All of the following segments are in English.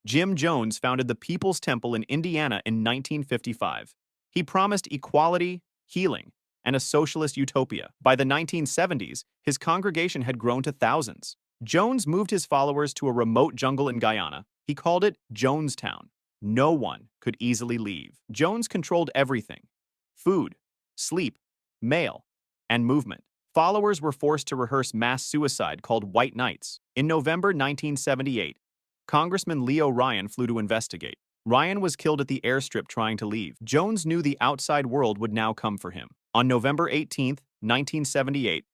Jim Jones founded the People's Temple in Indiana in 1955. He promised equality, healing, and a socialist utopia. By the 1970s, his congregation had grown to thousands. Jones moved his followers to a remote jungle in Guyana. He called it Jonestown. No one could easily leave. Jones controlled everything: food, sleep, mail, and movement. Followers were forced to rehearse mass suicide called White Nights. In November 1978, Congressman Leo Ryan flew to investigate. Ryan was killed at the airstrip trying to leave. Jones knew the outside world would now come for him. On November 18, 1978,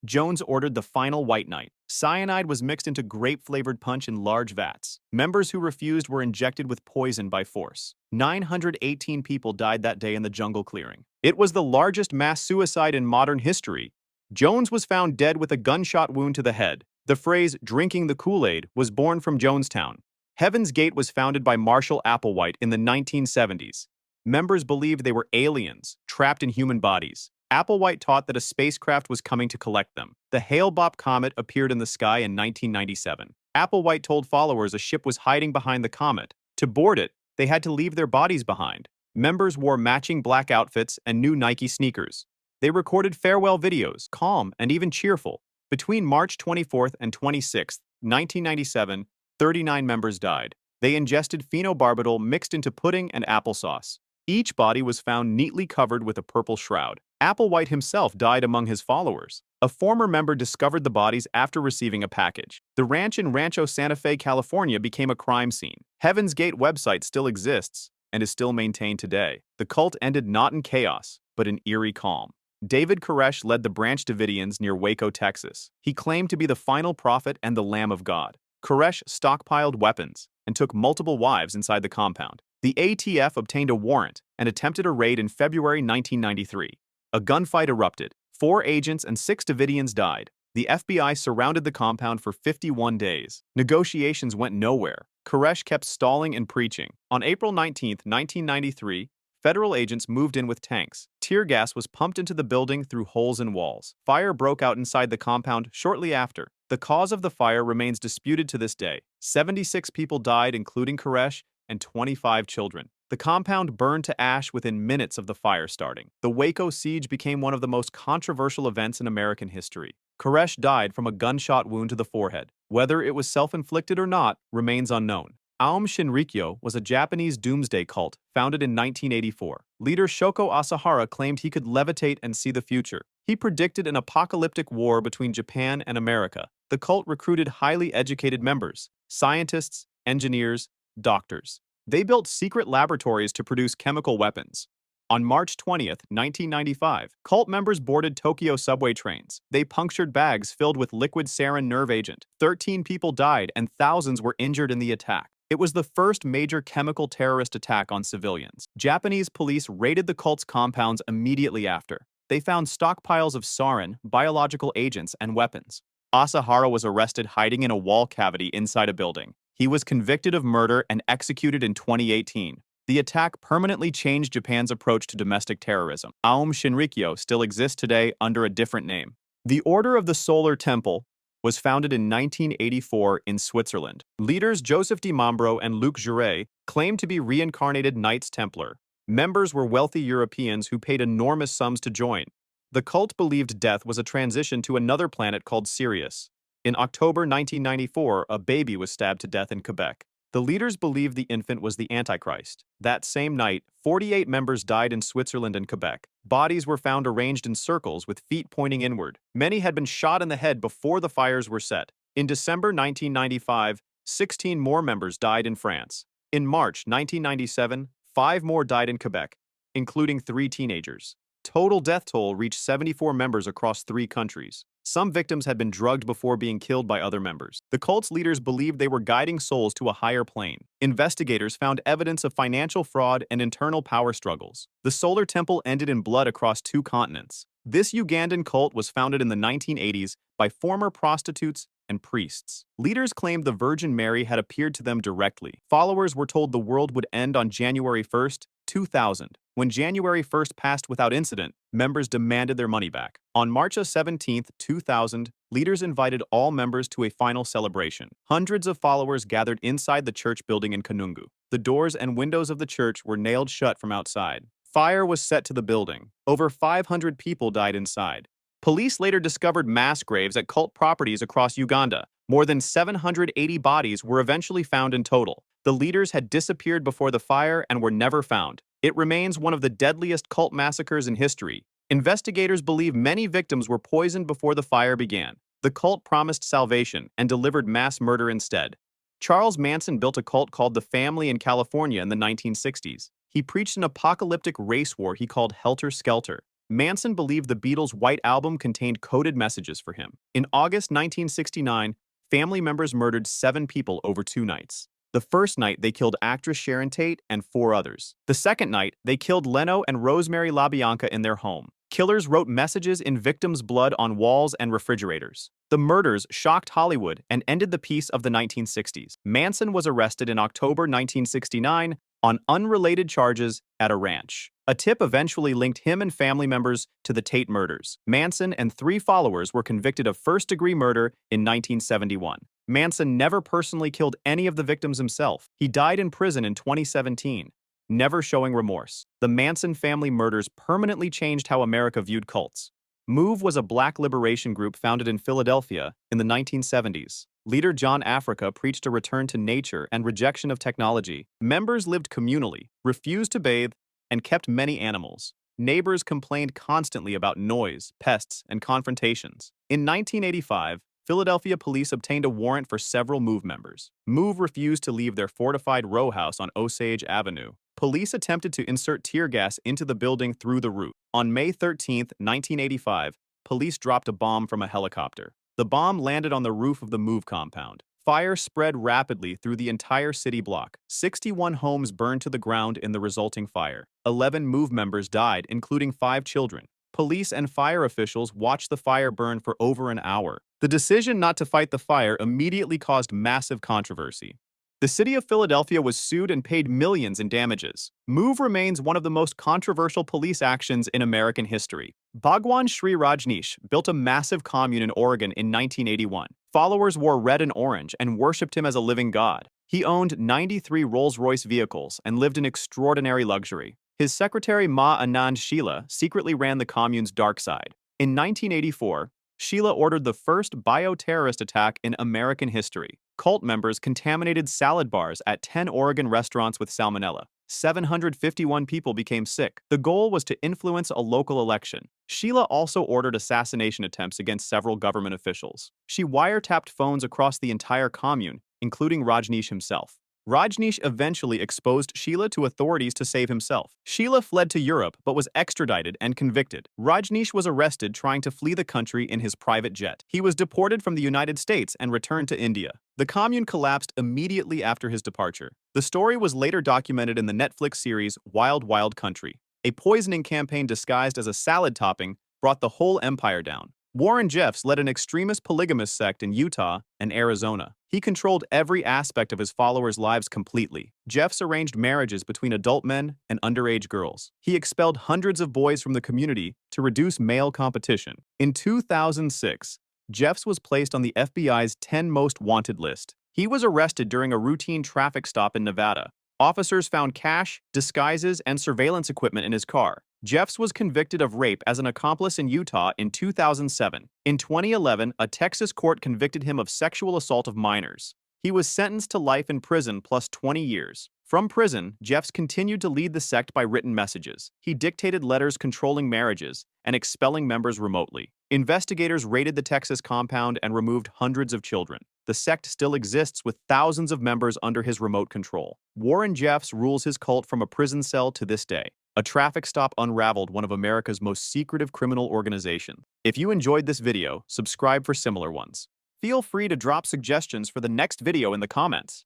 Jones ordered the final White Night. Cyanide was mixed into grape-flavored punch in large vats. Members who refused were injected with poison by force. 918 people died that day in the jungle clearing. It was the largest mass suicide in modern history. Jones was found dead with a gunshot wound to the head. The phrase, "drinking the Kool-Aid," was born from Jonestown. Heaven's Gate was founded by Marshall Applewhite in the 1970s. Members believed they were aliens, trapped in human bodies. Applewhite taught that a spacecraft was coming to collect them. The Hale-Bopp comet appeared in the sky in 1997. Applewhite told followers a ship was hiding behind the comet. To board it, they had to leave their bodies behind. Members wore matching black outfits and new Nike sneakers. They recorded farewell videos, calm and even cheerful. Between March 24th and 26th, 1997, 39 members died. They ingested phenobarbital mixed into pudding and applesauce. Each body was found neatly covered with a purple shroud. Applewhite himself died among his followers. A former member discovered the bodies after receiving a package. The ranch in Rancho Santa Fe, California became a crime scene. Heaven's Gate website still exists and is still maintained today. The cult ended not in chaos, but in eerie calm. David Koresh led the Branch Davidians near Waco, Texas. He claimed to be the final prophet and the Lamb of God. Koresh stockpiled weapons and took multiple wives inside the compound. The ATF obtained a warrant and attempted a raid in February 1993. A gunfight erupted. 4 agents and 6 Davidians died. The FBI surrounded the compound for 51 days. Negotiations went nowhere. Koresh kept stalling and preaching. On April 19, 1993, federal agents moved in with tanks. Tear gas was pumped into the building through holes in walls. Fire broke out inside the compound shortly after. The cause of the fire remains disputed to this day. 76 people died, including Koresh, and 25 children. The compound burned to ash within minutes of the fire starting. The Waco siege became one of the most controversial events in American history. Koresh died from a gunshot wound to the forehead. Whether it was self-inflicted or not remains unknown. Aum Shinrikyo was a Japanese doomsday cult founded in 1984. Leader Shoko Asahara claimed he could levitate and see the future. He predicted an apocalyptic war between Japan and America. The cult recruited highly educated members: scientists, engineers, doctors. They built secret laboratories to produce chemical weapons. On March 20th, 1995, cult members boarded Tokyo subway trains. They punctured bags filled with liquid sarin nerve agent. 13 people died and thousands were injured in the attack. It was the first major chemical terrorist attack on civilians. Japanese police raided the cult's compounds immediately after. They found stockpiles of sarin, biological agents, and weapons. Asahara was arrested hiding in a wall cavity inside a building. He was convicted of murder and executed in 2018. The attack permanently changed Japan's approach to domestic terrorism. Aum Shinrikyo still exists today under a different name. The Order of the Solar Temple was founded in 1984 in Switzerland. Leaders Joseph Di Mambro and Luc Jouret claimed to be reincarnated Knights Templar. Members were wealthy Europeans who paid enormous sums to join. The cult believed death was a transition to another planet called Sirius. In October 1994, a baby was stabbed to death in Quebec. The leaders believed the infant was the Antichrist. That same night, 48 members died in Switzerland and Quebec. Bodies were found arranged in circles with feet pointing inward. Many had been shot in the head before the fires were set. In December 1995, 16 more members died in France. In March 1997, 5 more died in Quebec, including 3 teenagers. Total death toll reached 74 members across 3 countries. Some victims had been drugged before being killed by other members. The cult's leaders believed they were guiding souls to a higher plane. Investigators found evidence of financial fraud and internal power struggles. The Solar Temple ended in blood across 2 continents. This Ugandan cult was founded in the 1980s by former prostitutes and priests. Leaders claimed the Virgin Mary had appeared to them directly. Followers were told the world would end on January 1st, 2000. When January 1st passed without incident, members demanded their money back. On March 17, 2000, leaders invited all members to a final celebration. Hundreds of followers gathered inside the church building in Kanungu. The doors and windows of the church were nailed shut from outside. Fire was set to the building. Over 500 people died inside. Police later discovered mass graves at cult properties across Uganda. More than 780 bodies were eventually found in total. The leaders had disappeared before the fire and were never found. It remains one of the deadliest cult massacres in history. Investigators believe many victims were poisoned before the fire began. The cult promised salvation and delivered mass murder instead. Charles Manson built a cult called the Family in California in the 1960s. He preached an apocalyptic race war he called Helter Skelter. Manson believed the Beatles' White Album contained coded messages for him. In August 1969, family members murdered 7 people over 2 nights. The first night, they killed actress Sharon Tate and 4 others. The second night, they killed Leno and Rosemary LaBianca in their home. Killers wrote messages in victims' blood on walls and refrigerators. The murders shocked Hollywood and ended the peace of the 1960s. Manson was arrested in October 1969 on unrelated charges at a ranch. A tip eventually linked him and family members to the Tate murders. Manson and 3 followers were convicted of first-degree murder in 1971. Manson never personally killed any of the victims himself. He died in prison in 2017, never showing remorse. The Manson family murders permanently changed how America viewed cults. MOVE was a black liberation group founded in Philadelphia in the 1970s. Leader John Africa preached a return to nature and rejection of technology. Members lived communally, refused to bathe, and kept many animals. Neighbors complained constantly about noise, pests, and confrontations. In 1985, Philadelphia police obtained a warrant for several MOVE members. MOVE refused to leave their fortified row house on Osage Avenue. Police attempted to insert tear gas into the building through the roof. On May 13, 1985, police dropped a bomb from a helicopter. The bomb landed on the roof of the MOVE compound. Fire spread rapidly through the entire city block. 61 homes burned to the ground in the resulting fire. 11 MOVE members died, including 5 children. Police and fire officials watched the fire burn for over an hour. The decision not to fight the fire immediately caused massive controversy. The city of Philadelphia was sued and paid millions in damages. MOVE remains one of the most controversial police actions in American history. Bhagwan Shree Rajneesh built a massive commune in Oregon in 1981. Followers wore red and orange and worshipped him as a living god. He owned 93 Rolls-Royce vehicles and lived in extraordinary luxury. His secretary Ma Anand Sheila secretly ran the commune's dark side. In 1984, Sheila ordered the first bioterrorist attack in American history. Cult members contaminated salad bars at 10 Oregon restaurants with salmonella. 751 people became sick. The goal was to influence a local election. Sheila also ordered assassination attempts against several government officials. She wiretapped phones across the entire commune, including Rajneesh himself. Rajneesh eventually exposed Sheila to authorities to save himself. Sheila fled to Europe but was extradited and convicted. Rajneesh was arrested trying to flee the country in his private jet. He was deported from the United States and returned to India. The commune collapsed immediately after his departure. The story was later documented in the Netflix series Wild Wild Country. A poisoning campaign disguised as a salad topping brought the whole empire down. Warren Jeffs led an extremist polygamous sect in Utah and Arizona. He controlled every aspect of his followers' lives completely. Jeffs arranged marriages between adult men and underage girls. He expelled hundreds of boys from the community to reduce male competition. In 2006, Jeffs was placed on the FBI's 10 Most Wanted list. He was arrested during a routine traffic stop in Nevada. Officers found cash, disguises, and surveillance equipment in his car. Jeffs was convicted of rape as an accomplice in Utah in 2007. In 2011, a Texas court convicted him of sexual assault of minors. He was sentenced to life in prison plus 20 years. From prison, Jeffs continued to lead the sect by written messages. He dictated letters controlling marriages and expelling members remotely. Investigators raided the Texas compound and removed hundreds of children. The sect still exists with thousands of members under his remote control. Warren Jeffs rules his cult from a prison cell to this day. A traffic stop unraveled one of America's most secretive criminal organizations. If you enjoyed this video, subscribe for similar ones. Feel free to drop suggestions for the next video in the comments.